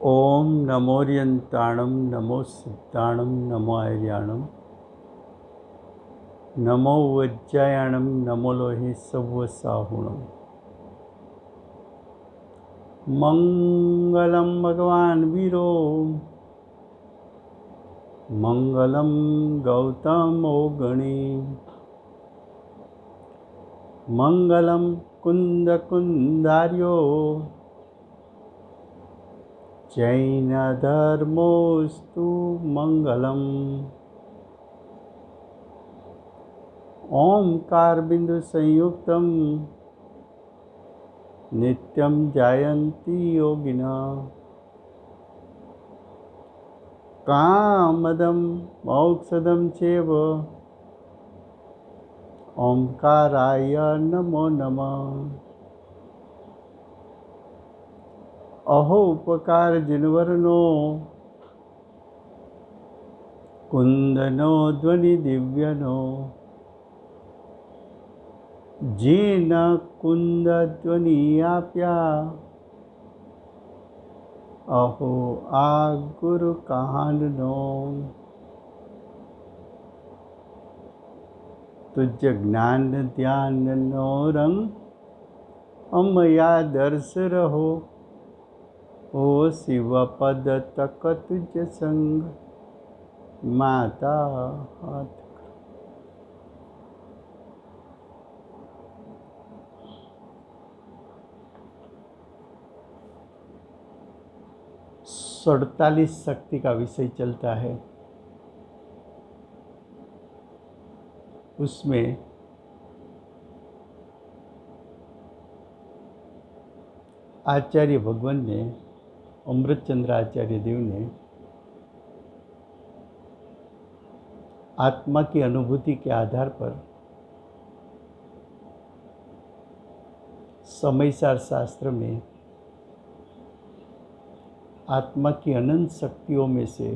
ओम नमोरियंताणं नमो सिद्धाणं नमो आर्याणं नमो वज्जायाणं नमो लोहि सव्वसाहुणं। मंगलम भगवान वीरो मंगलम गौतमो गणी मंगलम कुंद कुंदार्यो जैन धर्मोस्तु मंगलम। ओंकार बिंदु संयुक्तम नित्यं जायन्ति योगिनः कामदं मोक्षदं चैव ओंकाराय नमो नमः। अहो उपकार जिनवरनो कुंदनो ध्वनि दिव्यनो जीन कुंद ध्वनि आप्या अहो आ गुरु कहाननो। तुझ ज्ञान ध्यान नो रंग अमया दर्श रहो ओ शिव पद तक तुझ संग माता हाथ। 48 शक्ति का विषय चलता है। उसमें आचार्य भगवान ने अमृतचंद्र आचार्य देव ने आत्मा की अनुभूति के आधार पर समयसार शास्त्र में आत्मा की अनंत शक्तियों में से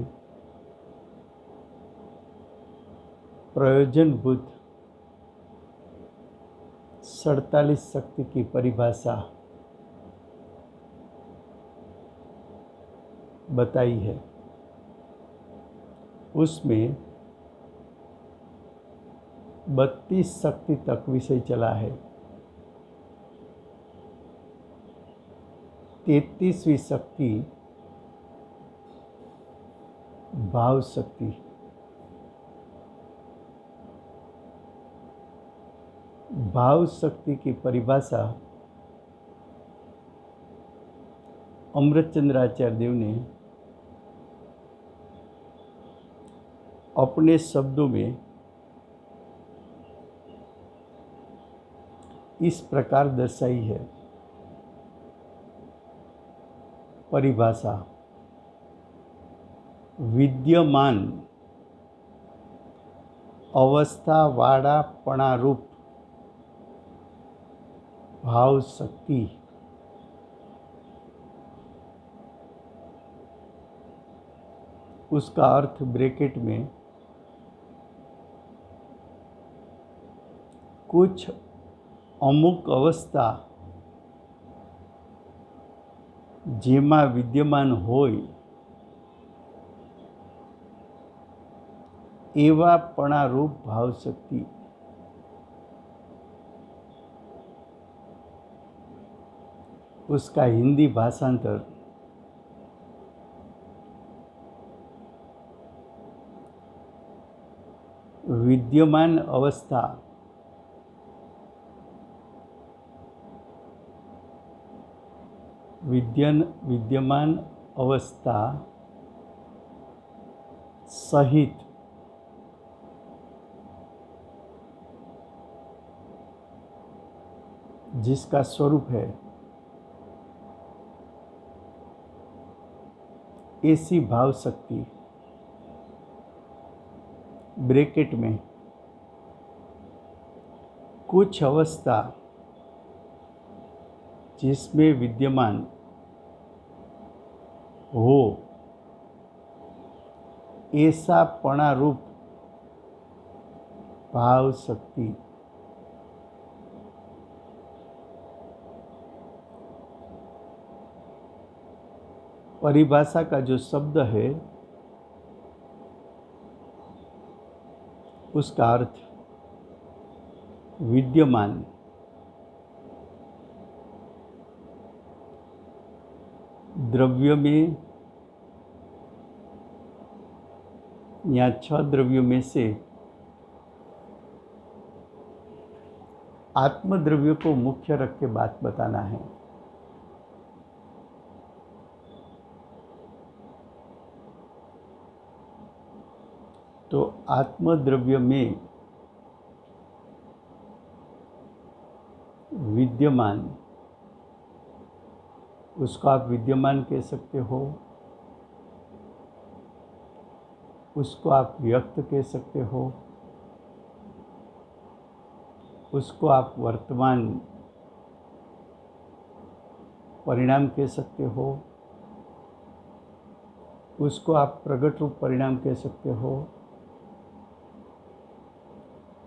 प्रयोजनभूत 47 शक्ति की परिभाषा बताई है। उसमें 32 शक्ति तक विषय चला है। 33वीं शक्ति भाव शक्ति। भाव शक्ति की परिभाषा अमृतचंद्र आचार्य देव ने अपने शब्दों में इस प्रकार दर्शाई है। परिभाषा विद्यमान अवस्था वाड़ा पणारूप भाव शक्ति उसका अर्थ ब्रैकेट में कुछ अमुक अवस्था जेमा विद्यमान होय एवा पणारूप भाव शक्ति। उसका हिंदी भाषांतर विद्यमान अवस्था विद्यमान अवस्था सहित जिसका स्वरूप है ऐसी भाव शक्ति ब्रैकेट में कुछ अवस्था जिसमें विद्यमान हो ऐसा पणारूप भाव शक्ति। परिभाषा का जो शब्द है उसका अर्थ विद्यमान, द्रव्य में या 6 द्रव्यों में से आत्मद्रव्य को मुख्य रख के बात बताना है। तो आत्मद्रव्य में विद्यमान, उसको आप विद्यमान कह सकते हो, उसको आप व्यक्त कह सकते हो, उसको आप वर्तमान परिणाम कह सकते हो, उसको आप प्रगट रूप परिणाम कह सकते हो,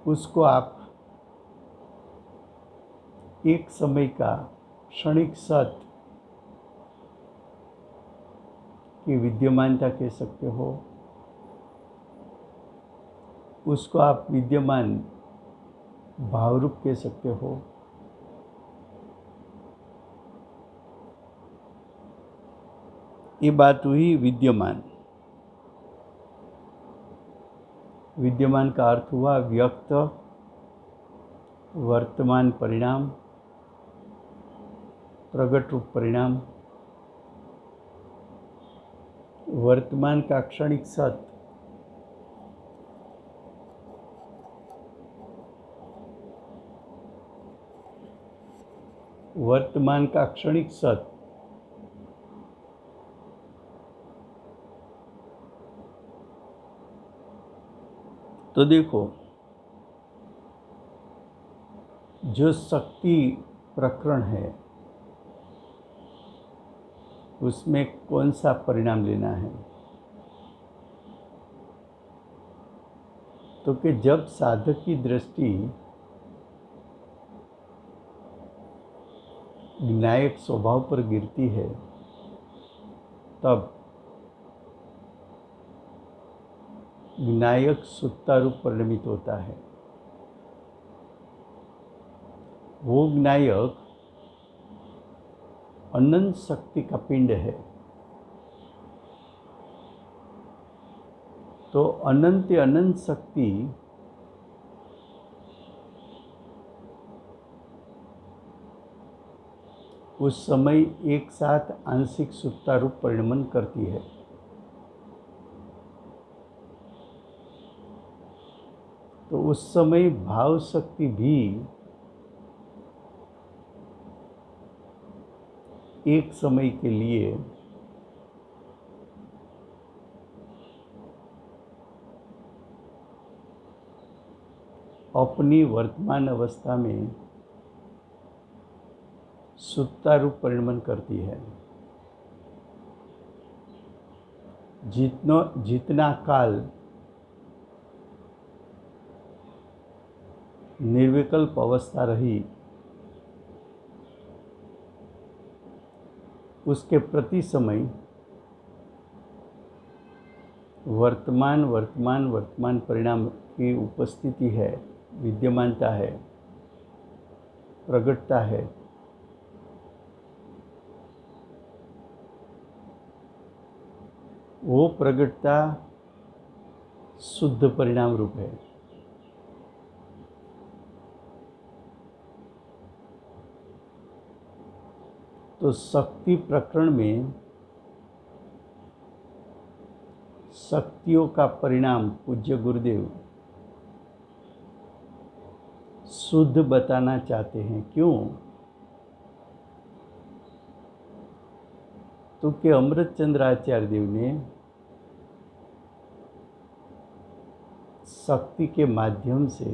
उसको आप एक समय का क्षणिक सत की विद्यमानता कह सकते हो, उसको आप विद्यमान भावरूप कह सकते हो। ये बात हुई विद्यमान। विद्यमान का अर्थ हुआ व्यक्त, वर्तमान परिणाम, प्रगट रूप परिणाम, वर्तमान का क्षणिक सत, वर्तमान का क्षणिक सत, तो देखो जो शक्ति प्रकरण है उसमें कौन सा परिणाम लेना है, तो कि जब साधक की दृष्टि ज्ञायक स्वभाव पर गिरती है तब ज्ञायक सुत्ता रूप परिणमित होता है। वो ज्ञायक अनंत शक्ति का पिंड है। तो अनंत शक्ति उस समय एक साथ आंशिक सुत्ता रूप परिणमन करती है। तो उस समय भाव शक्ति भी एक समय के लिए अपनी वर्तमान अवस्था में सुत्ता रूप परिणमन करती है। जितना काल निर्विकल्प अवस्था रही उसके प्रति समय वर्तमान परिणाम की उपस्थिति है, विद्यमानता है, प्रगटता है। वो प्रगटता शुद्ध परिणाम रूप है। तो शक्ति प्रकरण में शक्तियों का परिणाम पूज्य गुरुदेव शुद्ध बताना चाहते हैं। क्यों? तो कि अमृतचंद्र आचार्य देव ने शक्ति के माध्यम से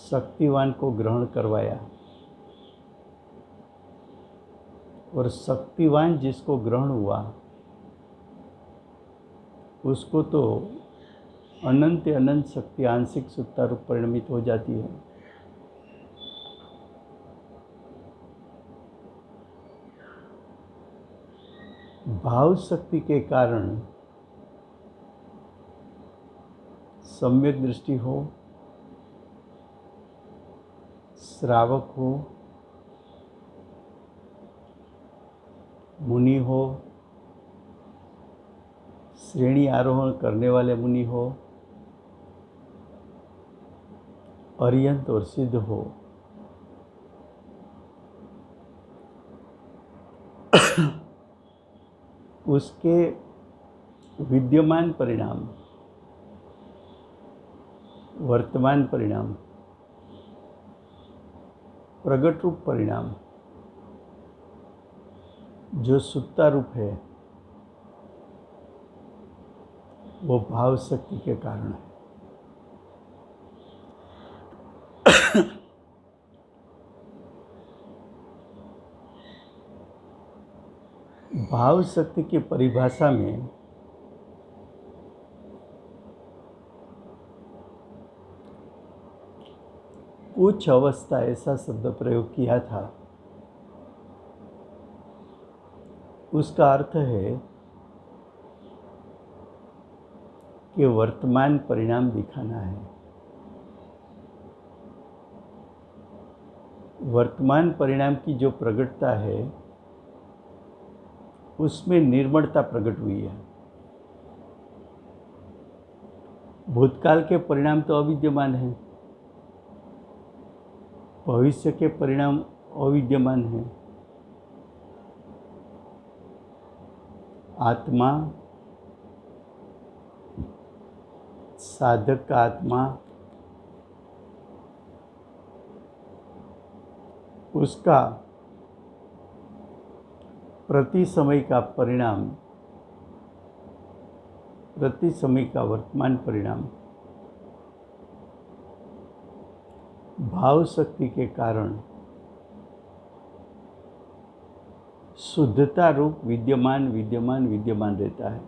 शक्तिवान को ग्रहण करवाया और शक्तिवान जिसको ग्रहण हुआ उसको तो अनंत शक्ति आंशिक सुत्ता रूप परिणमित हो जाती है। भाव शक्ति के कारण सम्यक दृष्टि हो, श्रावक हो, मुनि हो, श्रेणी आरोहण करने वाले मुनि हो, अर्यंत और सिद्ध हो, उसके विद्यमान परिणाम, वर्तमान परिणाम, प्रगट रूप परिणाम जो सुत्ता रूप है, वो भाव शक्ति के कारण है। भाव शक्ति की परिभाषा में कुछ अवस्था ऐसा शब्द प्रयोग किया था, उसका अर्थ है कि वर्तमान परिणाम दिखाना है। वर्तमान परिणाम की जो प्रगटता है उसमें निर्मलता प्रकट हुई है। भूतकाल के परिणाम तो अविद्यमान हैं, भविष्य के परिणाम अविद्यमान हैं। आत्मा, साधक का आत्मा, उसका प्रति समय का परिणाम, प्रति समय का वर्तमान परिणाम भाव शक्ति के कारण शुद्धता रूप विद्यमान विद्यमान विद्यमान रहता है।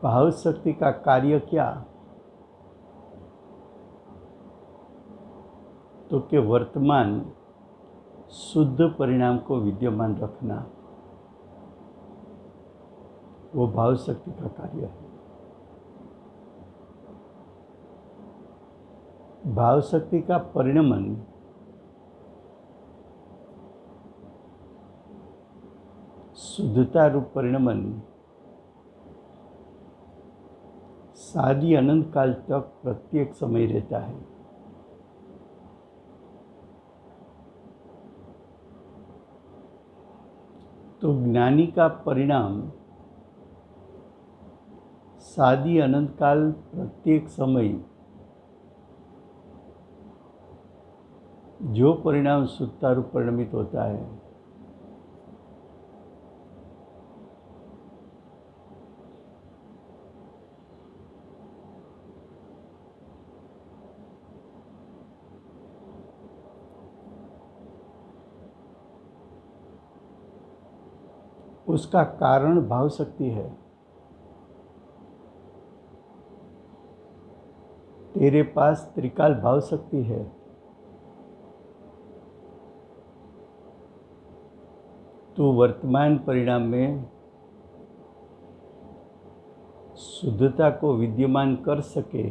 भाव शक्ति का कार्य क्या? तो कि वर्तमान शुद्ध परिणाम को विद्यमान रखना, वो भाव शक्ति का कार्य है। भाव शक्ति का परिणमन शुद्धता रूप परिणमन सादी अनंत काल तक प्रत्येक समय रहता है। तो ज्ञानी का परिणाम सादी अनंत काल प्रत्येक समय जो परिणाम शुद्धता रूप परिणमित होता है, उसका कारण भाव शक्ति है। तेरे पास त्रिकाल भाव शक्ति है। तो वर्तमान परिणाम में शुद्धता को विद्यमान कर सके,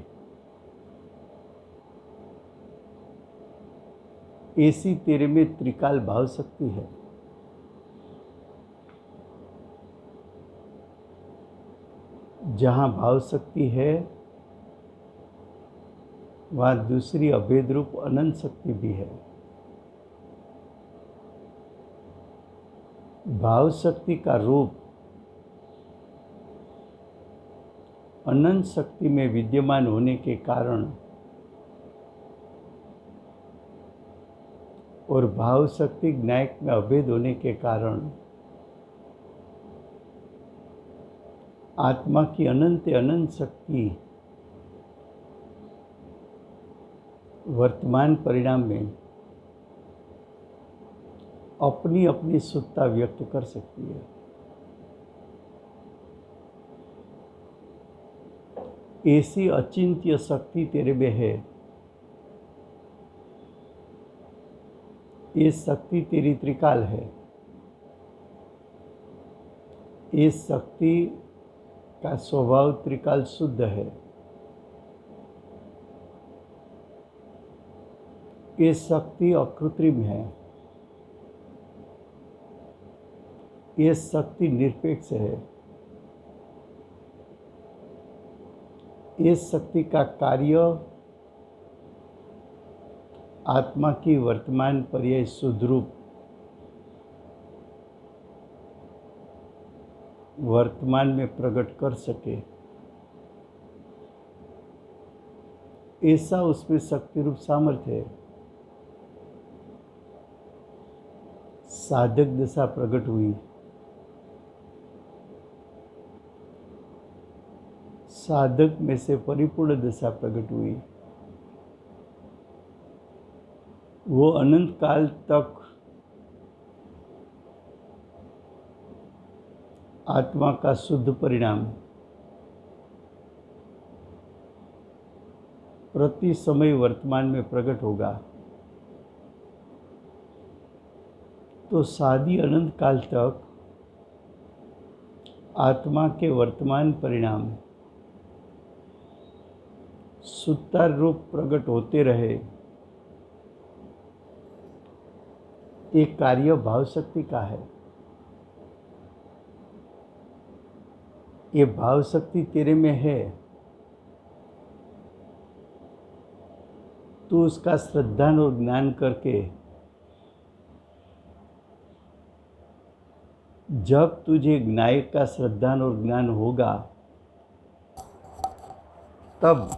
ऐसी तेरे में त्रिकाल भाव शक्ति है। जहाँ भाव शक्ति है वहाँ दूसरी अभेद रूप अनंत शक्ति भी है। भाव शक्ति का रूप अनंत शक्ति में विद्यमान होने के कारण और भाव शक्ति ज्ञायक में अभेद होने के कारण आत्मा की अनंत अनंत शक्ति वर्तमान परिणाम में अपनी अपनी शुद्धता व्यक्त कर सकती है। ऐसी अचिंत्य शक्ति तेरे में है ये शक्ति तेरी त्रिकाल है। ये शक्ति का स्वभाव त्रिकाल शुद्ध है। ये शक्ति अकृत्रिम है। ये शक्ति निरपेक्ष है। ये शक्ति का कार्य आत्मा की वर्तमान पर्याय सुधरूप वर्तमान में प्रकट कर सके, ऐसा उसमें शक्ति रूप सामर्थ्य है। साधक दशा प्रकट हुई, साधक में से परिपूर्ण दशा प्रकट हुई। वो अनंत काल तक आत्मा का शुद्ध परिणाम प्रति समय वर्तमान में प्रकट होगा। तो शादी अनंत काल तक आत्मा के वर्तमान परिणाम सुतार रूप प्रकट होते रहे। एक कार्य भाव शक्ति का है। ये भाव शक्ति तेरे में है, तू उसका श्रद्धा और ज्ञान करके जब तुझे ज्ञायक का श्रद्धा और ज्ञान होगा तब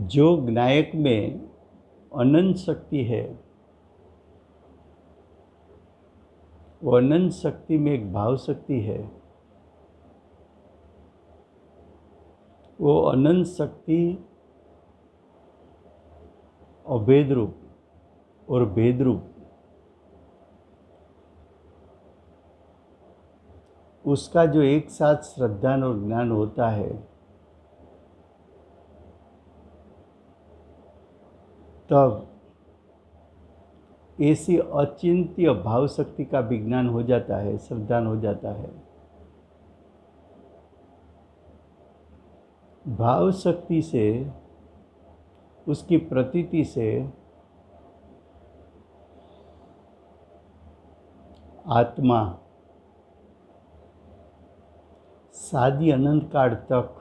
जो ज्ञायक में अनंत शक्ति है, वो अनंत शक्ति में एक भाव शक्ति है। वो अनंत शक्ति अभेद रूप और भेद रूप उसका जो एक साथ श्रद्धा और ज्ञान होता है, तब ऐसी अचिंत्य भाव शक्ति का विज्ञान हो जाता है, श्रद्धा हो जाता है। भाव शक्ति से, उसकी प्रतीति से आत्मा शादी अनंत काल तक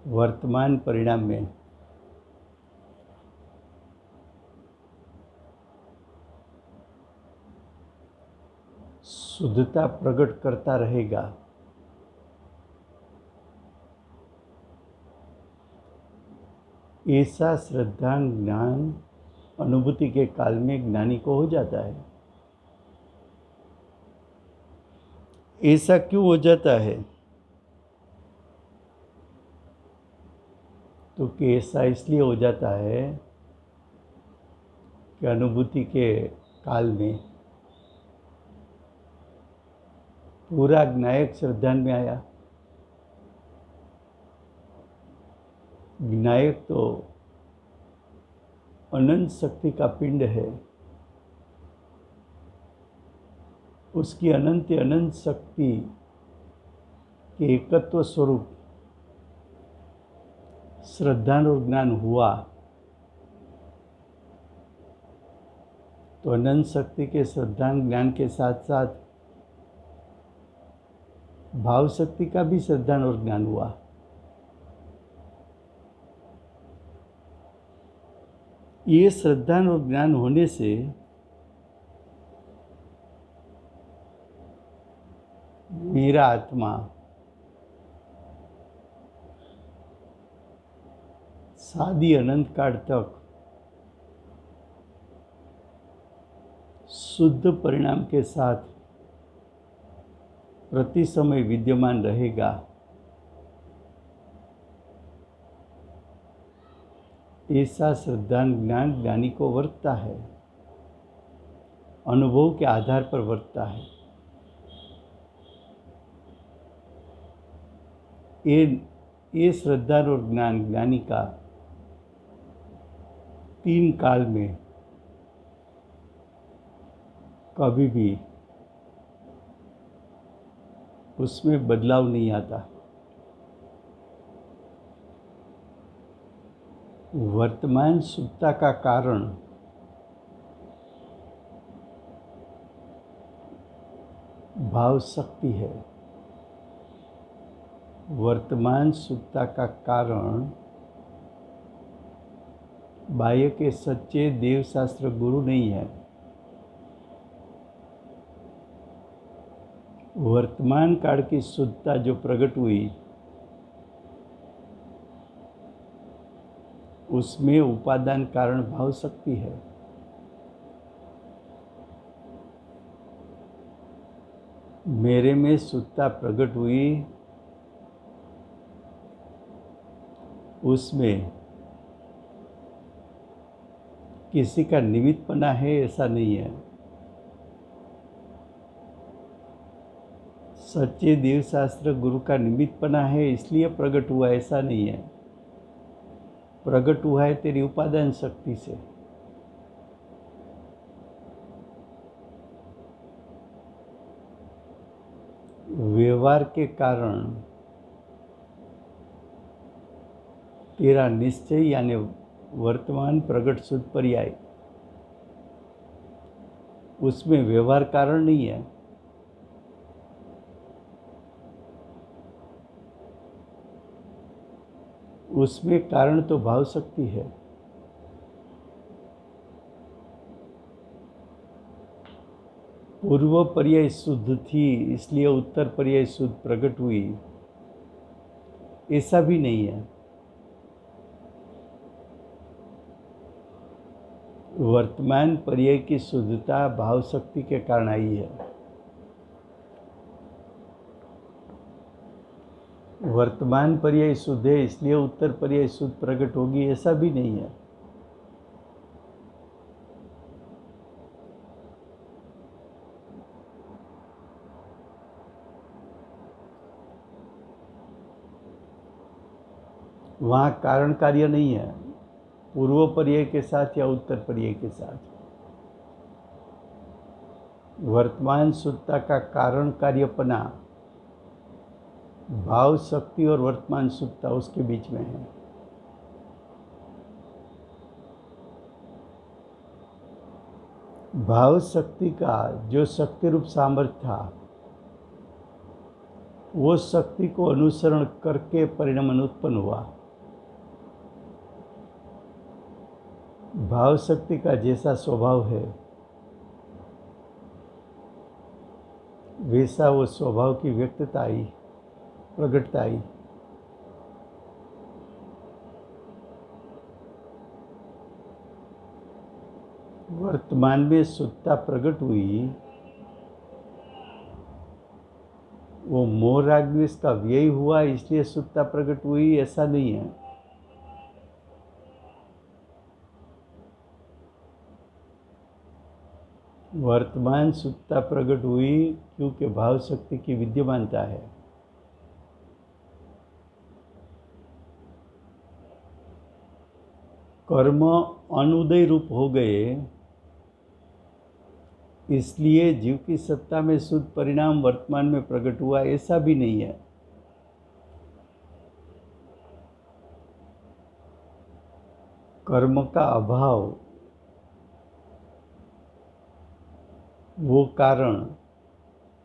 वर्तमान परिणाम में शुद्धता प्रकट करता रहेगा। ऐसा श्रद्धा ज्ञान अनुभूति के काल में ज्ञानी को हो जाता है। ऐसा क्यों हो जाता है? तो कि ऐसा इसलिए हो जाता है कि अनुभूति के काल में पूरा ज्ञायक श्रद्धा में आया। ज्ञायक तो अनंत शक्ति का पिंड है। उसकी अनंत शक्ति के एकत्व स्वरूप श्रद्धा और ज्ञान हुआ तो अनंत शक्ति के श्रद्धा ज्ञान के साथ साथ भाव शक्ति का भी श्रद्धा और ज्ञान हुआ। ये श्रद्धा और ज्ञान होने से मेरा आत्मा शादी अनंत काल तक शुद्ध परिणाम के साथ प्रति समय विद्यमान रहेगा। ऐसा श्रद्धा ज्ञान ज्ञानी को वर्तता है, अनुभव के आधार पर वर्तता है। ये ये श्रद्धा और ज्ञानी का 3 काल में कभी भी उसमें बदलाव नहीं आता। वर्तमान सुप्ता का कारण भाव शक्ति है। वर्तमान सुप्ता का कारण बाह्य के सच्चे देवशास्त्र गुरु नहीं है। वर्तमान काल की शुद्धता जो प्रकट हुई उसमें उपादान कारण भाव शक्ति है। मेरे में शुद्धता प्रकट हुई, उसमें किसी का निमित्तपना है ऐसा नहीं है। सच्चे देवशास्त्र गुरु का निमित्तपना है इसलिए प्रकट हुआ ऐसा नहीं है। प्रकट हुआ है तेरी उपादान शक्ति से। व्यवहार के कारण तेरा निश्चय यानी वर्तमान प्रकट शुद्ध पर्याय, उसमें व्यवहार कारण नहीं है। उसमें कारण तो भाव शक्ति है। पूर्व पर्याय शुद्ध थी इसलिए उत्तर पर्याय शुद्ध प्रकट हुई, ऐसा भी नहीं है। वर्तमान पर्याय की शुद्धता भाव शक्ति के कारण आई है। वर्तमान पर्याय शुद्ध है इसलिए उत्तर पर्याय शुद्ध प्रकट होगी, ऐसा भी नहीं है। वहाँ कारण कार्य नहीं है पूर्व पर्याय के साथ या उत्तर पर्याय के साथ। वर्तमान शुद्धता का कारण कार्यपना भाव शक्ति और वर्तमान शुद्धता उसके बीच में है। भाव शक्ति का जो शक्ति रूप सामर्थ्य था वो शक्ति को अनुसरण करके परिणाम उत्पन्न हुआ। भाव शक्ति का जैसा स्वभाव है वैसा वो स्वभाव की व्यक्तता आई, प्रकटता आई। वर्तमान में शुद्धता प्रकट हुई, वो मोह राग द्वेष का व्यय हुआ इसलिए शुद्धता प्रकट हुई, ऐसा नहीं है। वर्तमान शुद्धता प्रकट हुई क्योंकि भाव शक्ति की विद्यमानता है। कर्म अनुदय रूप हो गए इसलिए जीव की सत्ता में शुद्ध परिणाम वर्तमान में प्रकट हुआ, ऐसा भी नहीं है। कर्म का अभाव वो कारण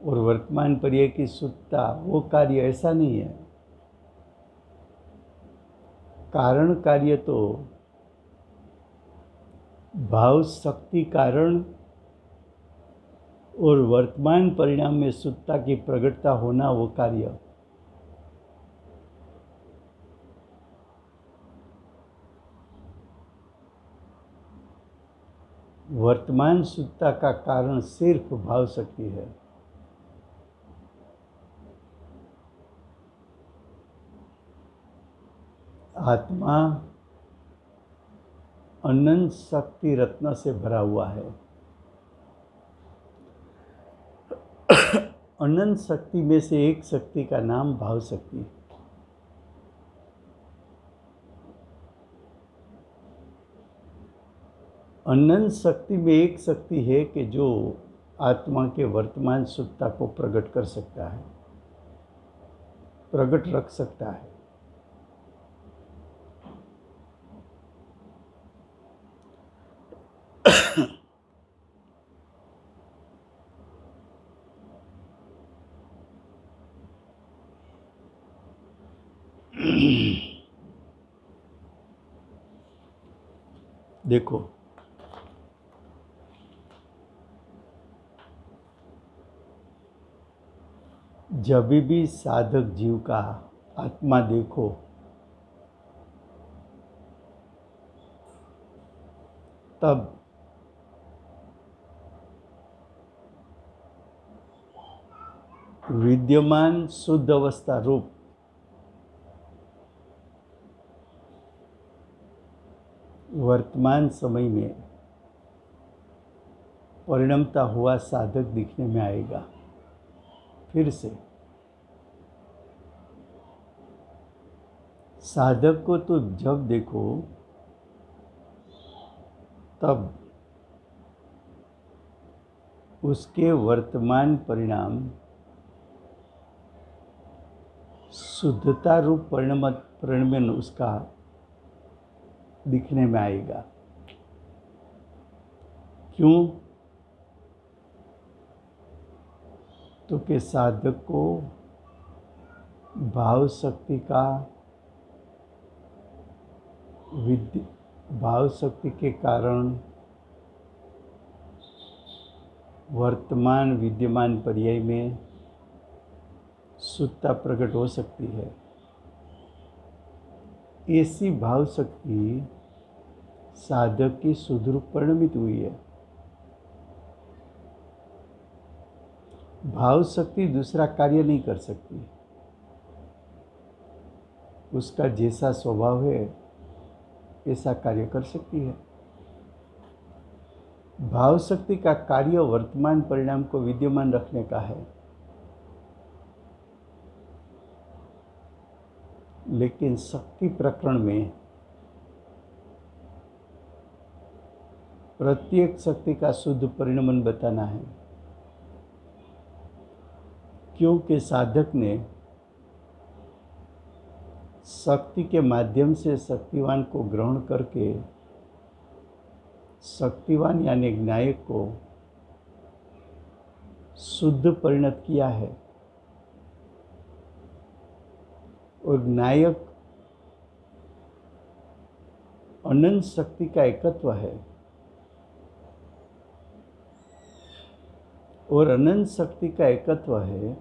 और वर्तमान पर्याय की शुद्धता वो कार्य, ऐसा नहीं है। कारण कार्य तो भाव शक्ति कारण और वर्तमान परिणाम में शुद्धता की प्रकटता होना वो कार्य। वर्तमान शुद्धता का कारण सिर्फ भाव शक्ति है। आत्मा अनंत शक्ति रत्न से भरा हुआ है। अनंत शक्ति में से एक शक्ति का नाम भाव शक्ति। अनंत शक्ति में एक शक्ति है कि जो आत्मा के वर्तमान सुखता को प्रकट कर सकता है, प्रकट रख सकता है। देखो, जब भी साधक जीव का आत्मा देखो, तब विद्यमान शुद्ध अवस्था रूप वर्तमान समय में परिणमता हुआ साधक दिखने में आएगा। फिर से साधक को तो जब देखो तब उसके वर्तमान परिणाम शुद्धता रूप परिणमन उसका दिखने में आएगा। क्यों? तो कि साधक को भाव शक्ति का भाव शक्ति के कारण वर्तमान विद्यमान पर्याय में शुद्धता प्रकट हो सकती है। ऐसी भाव शक्ति साधक की शुद्ध रूप परिणमित हुई है। भाव शक्ति दूसरा कार्य नहीं कर सकती। उसका जैसा स्वभाव है ऐसा कार्य कर सकती है। भाव शक्ति का कार्य वर्तमान परिणाम को विद्यमान रखने का है, लेकिन शक्ति प्रकरण में प्रत्येक शक्ति का शुद्ध परिणमन बताना है। क्योंकि साधक ने शक्ति के माध्यम से शक्तिवान को ग्रहण करके शक्तिवान यानी नायक को शुद्ध परिणत किया है। और नायक अनंत शक्ति का एकत्व है, और अनंत शक्ति का एकत्व है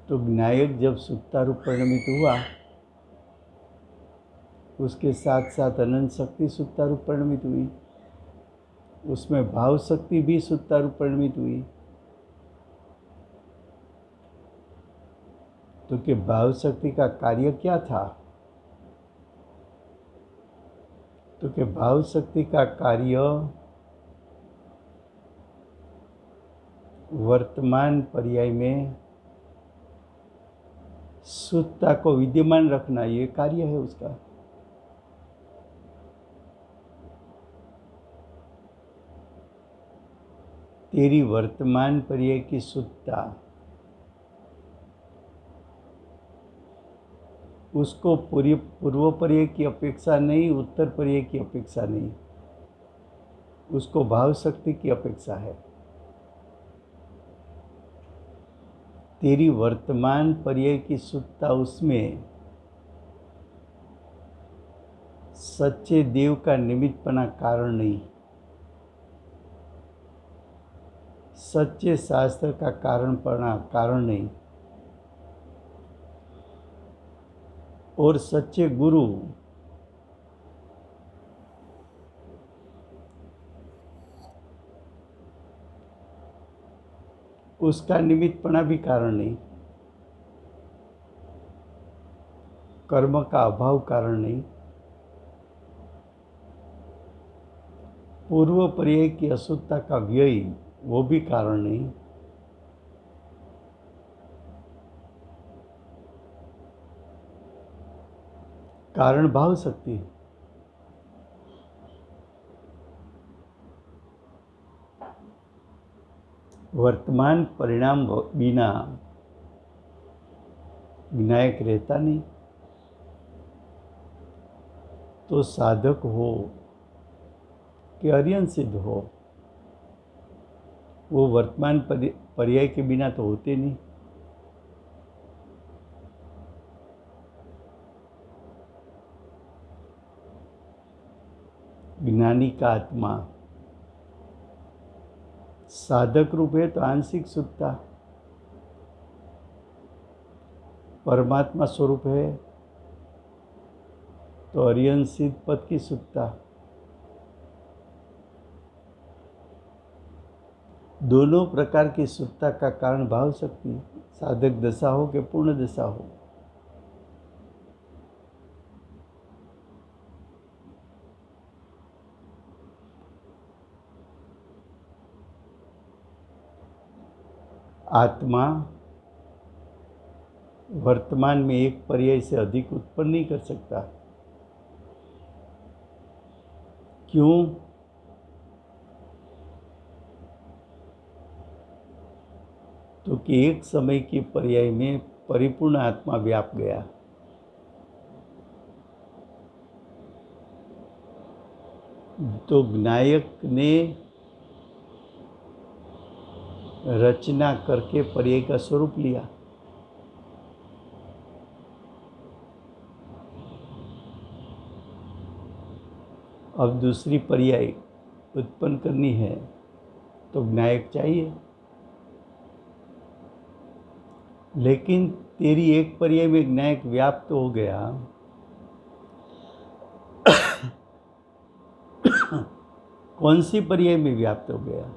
तो नायक जब शुद्धता रूप परिणमित हुआ, उसके साथ साथ अनंत शक्ति शुद्धता रूप परिणमित हुई, उसमें भाव शक्ति भी शुद्धता रूप परिणमित हुई। तो कि भाव शक्ति का कार्य क्या था? तो कि भाव शक्ति का कार्य वर्तमान पर्याय में शुद्धता को विद्यमान रखना, ये कार्य है उसका। तेरी वर्तमान पर्याय की शुद्धता उसको पूर्व पर्याय की अपेक्षा नहीं, उत्तर पर्याय की अपेक्षा नहीं, उसको भाव शक्ति की अपेक्षा है। तेरी वर्तमान पर्याय की शुद्धता उसमें सच्चे देव का निमित्तपना कारण नहीं, सच्चे शास्त्र का कारण नहीं, और सच्चे गुरु उसका निमित्तपना भी कारण नहीं, कर्म का अभाव कारण नहीं, पूर्व पर्याय की अशुद्धता का व्यय वो भी कारण नहीं। कारण भाव शक्ति। वर्तमान परिणाम बिना विनायक रहता नहीं। तो साधक हो कि अर्यन सिद्ध हो, वो वर्तमान पर्याय के बिना तो होते नहीं। ज्ञानी का आत्मा साधक रूप है तो आंशिक शुद्धता, परमात्मा स्वरूप है तो अर्यन सिद्ध पद की शुद्धता। दोनों प्रकार की शुद्धता का कारण भाव शक्ति, साधक दशा हो कि पूर्ण दशा हो। आत्मा वर्तमान में एक पर्याय से अधिक उत्पन्न नहीं कर सकता। क्यों? तो कि एक समय के पर्याय में परिपूर्ण आत्मा व्याप गया। तो ज्ञायक ने रचना करके पर्याय का स्वरूप लिया। अब दूसरी पर्याय उत्पन्न करनी है तो ज्ञायक चाहिए, लेकिन तेरी एक पर्याय में ज्ञायक व्याप्त हो गया। कौन सी पर्याय में व्याप्त हो गया?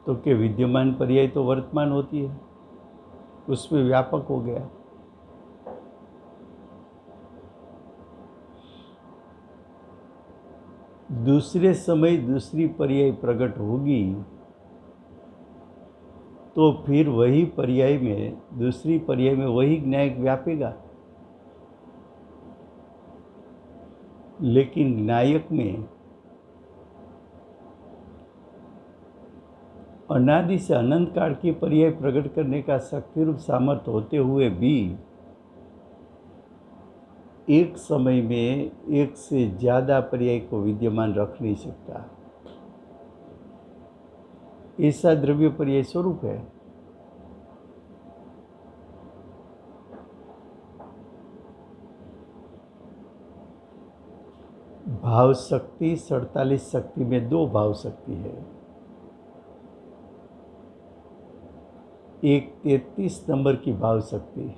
तो कि विद्यमान पर्याय तो वर्तमान होती है, उसमें व्यापक हो गया। दूसरे समय दूसरी पर्याय प्रकट होगी तो फिर वही पर्याय में, दूसरी पर्याय में वही ज्ञायक व्यापेगा। लेकिन ज्ञायक में अनादि से अनंत काल की पर्याय प्रकट करने का शक्ति रूप सामर्थ्य होते हुए भी एक समय में एक से ज़्यादा पर्याय को विद्यमान रख नहीं सकता। ऐसा द्रव्य पर्याय स्वरूप है। भाव शक्ति 47 शक्ति में दो भाव शक्ति है। एक 33 नंबर की भाव शक्ति,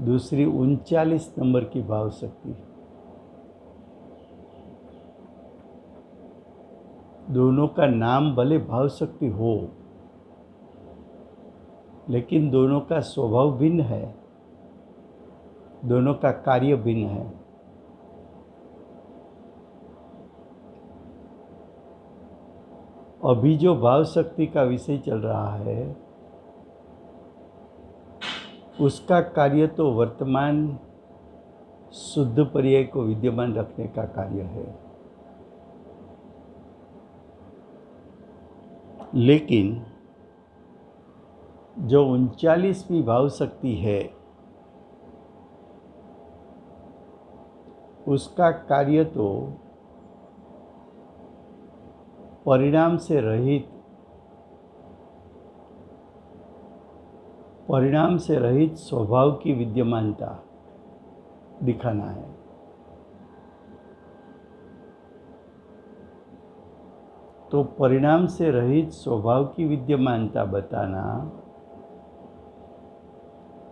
दूसरी 39 नंबर की भाव शक्ति। दोनों का नाम भले भाव शक्ति हो, लेकिन दोनों का स्वभाव भिन्न है, दोनों का कार्य भिन्न है। अभी जो भाव शक्ति का विषय चल रहा है उसका कार्य तो वर्तमान शुद्ध पर्याय को विद्यमान रखने का कार्य है। लेकिन जो 39वीं भाव शक्ति है उसका कार्य तो परिणाम से रहित स्वभाव की विद्यमानता दिखाना है। तो परिणाम से रहित स्वभाव की विद्यमानता बताना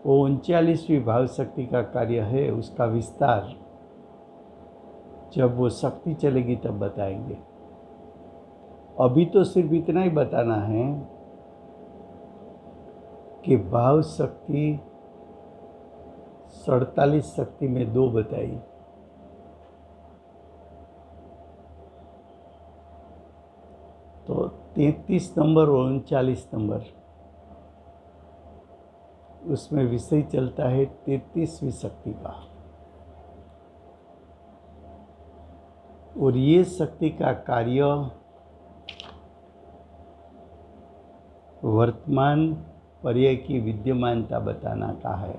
वो 39वीं भाव शक्ति का कार्य है। उसका विस्तार जब वो शक्ति चलेगी तब बताएंगे। अभी तो सिर्फ इतना ही बताना है कि भाव शक्ति 47 शक्ति में दो बताई। तो 33 नंबर और 39 नंबर, उसमें विषय चलता है 33वीं शक्ति का। और ये शक्ति का कार्य वर्तमान पर्याय की विद्यमानता बताना का है।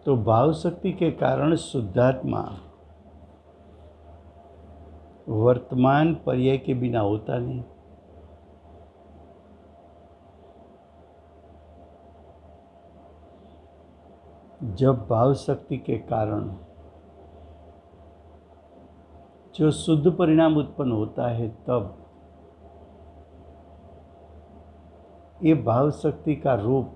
तो भाव शक्ति के कारण शुद्धात्मा वर्तमान पर्याय के बिना होता नहीं। जब भाव शक्ति के कारण जो शुद्ध परिणाम उत्पन्न होता है, तब ये भाव शक्ति का रूप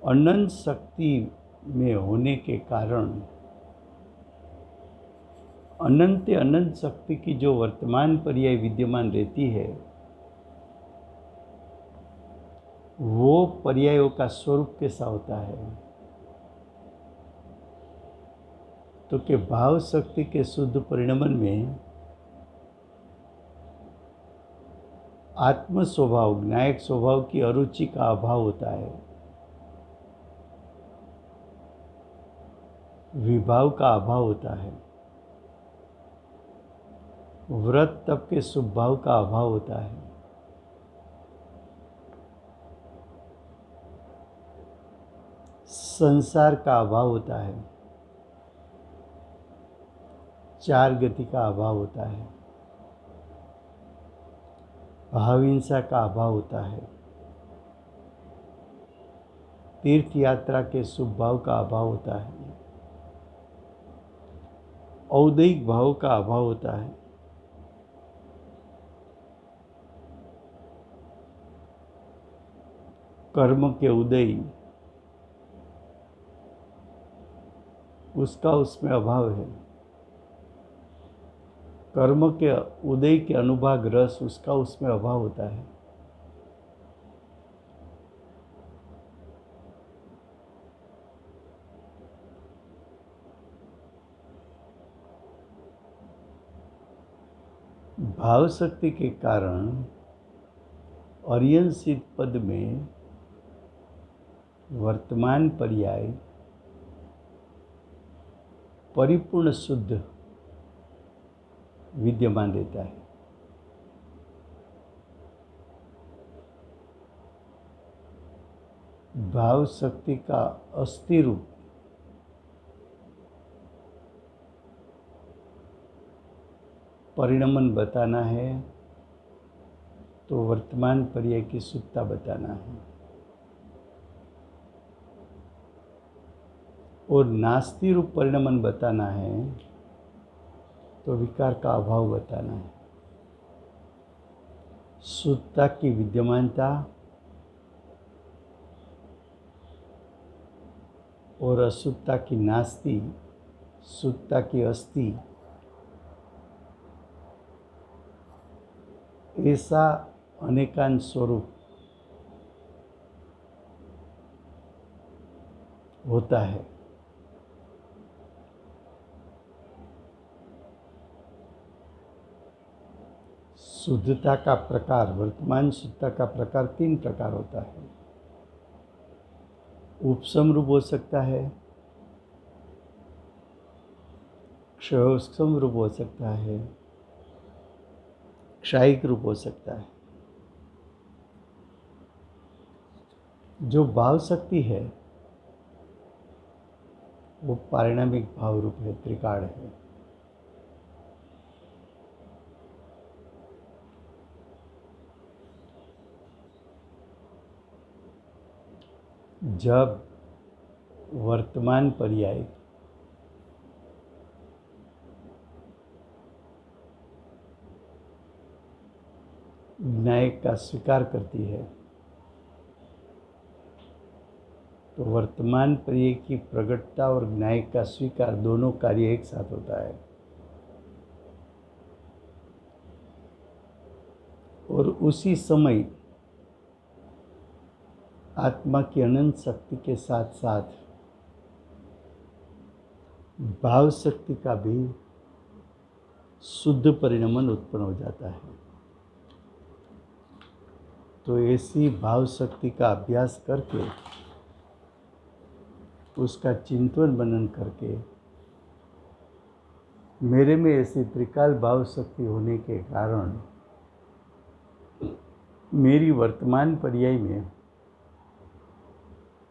अनंत शक्ति में होने के कारण अनंत शक्ति की जो वर्तमान पर्याय विद्यमान रहती है, वो पर्यायों का स्वरूप कैसा होता है? तो कि भाव शक्ति के शुद्ध परिणमन में आत्म स्वभाव, ज्ञायक स्वभाव की अरुचि का अभाव होता है, विभाव का अभाव होता है, व्रत तप के शुभ भाव का अभाव होता है, संसार का अभाव होता है, चार गति का अभाव होता है, भावहिंसा का अभाव होता है, तीर्थ यात्रा के शुभ भाव का अभाव होता है, औदैहिक भाव का अभाव होता है, कर्म के उदय उसका उसमें अभाव है, कर्म के उदय के अनुभाग रस उसका उसमें अभाव होता है। भाव शक्ति के कारण अर्यंसित पद में वर्तमान पर्याय परिपूर्ण शुद्ध विद्यमान रहता है। भाव शक्ति का अस्थि रूप परिणमन बताना है, तो वर्तमान पर्याय की शुद्धता बताना है, और नास्ति रूप परिणमन बताना है, तो विकार का अभाव बताना है। शुद्धता की विद्यमानता और अशुद्धता की नास्ति, शुद्धता की अस्थि, ऐसा अनेकांत स्वरूप होता है। शुद्धता का प्रकार, वर्तमान शुद्धता का प्रकार 3 प्रकार होता है। उपशम रूप हो सकता है, क्षयोक्षम रूप हो सकता है, क्षयिक रूप हो सकता है। जो भाव शक्ति है वो पारिणामिक भाव रूप है, त्रिकाल है। जब वर्तमान पर्याय ज्ञायक का स्वीकार करती है, तो वर्तमान पर्याय की प्रगटता और ज्ञायक का स्वीकार दोनों कार्य एक साथ होता है, और उसी समय आत्मा की अनंत शक्ति के साथ साथ भाव शक्ति का भी शुद्ध परिणमन उत्पन्न हो जाता है। तो ऐसी भाव शक्ति का अभ्यास करके, उसका चिंतन मनन करके मेरे में ऐसी त्रिकाल भाव शक्ति होने के कारण मेरी वर्तमान पर्याय में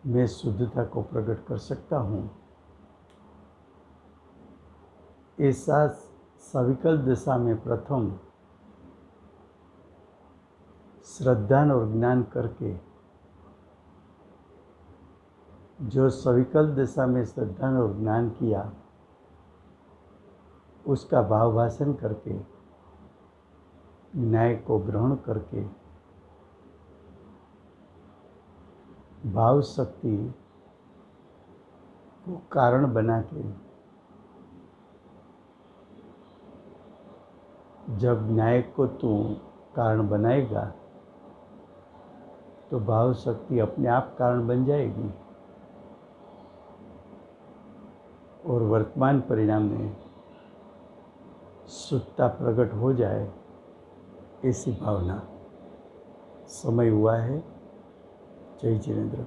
मैं शुद्धता को प्रकट कर सकता हूँ। ऐसा सविकल दशा में प्रथम श्रद्धा और ज्ञान करके, जो सविकल दशा में श्रद्धा और ज्ञान किया उसका भाव भाषण करके, न्याय को ग्रहण करके, भाव शक्ति को कारण बना के, जब न्याय को तू कारण बनाएगा तो भाव शक्ति अपने आप कारण बन जाएगी और वर्तमान परिणाम में शुद्धता प्रकट हो जाए, ऐसी भावना। समय हुआ है। जय जिनेंद्र।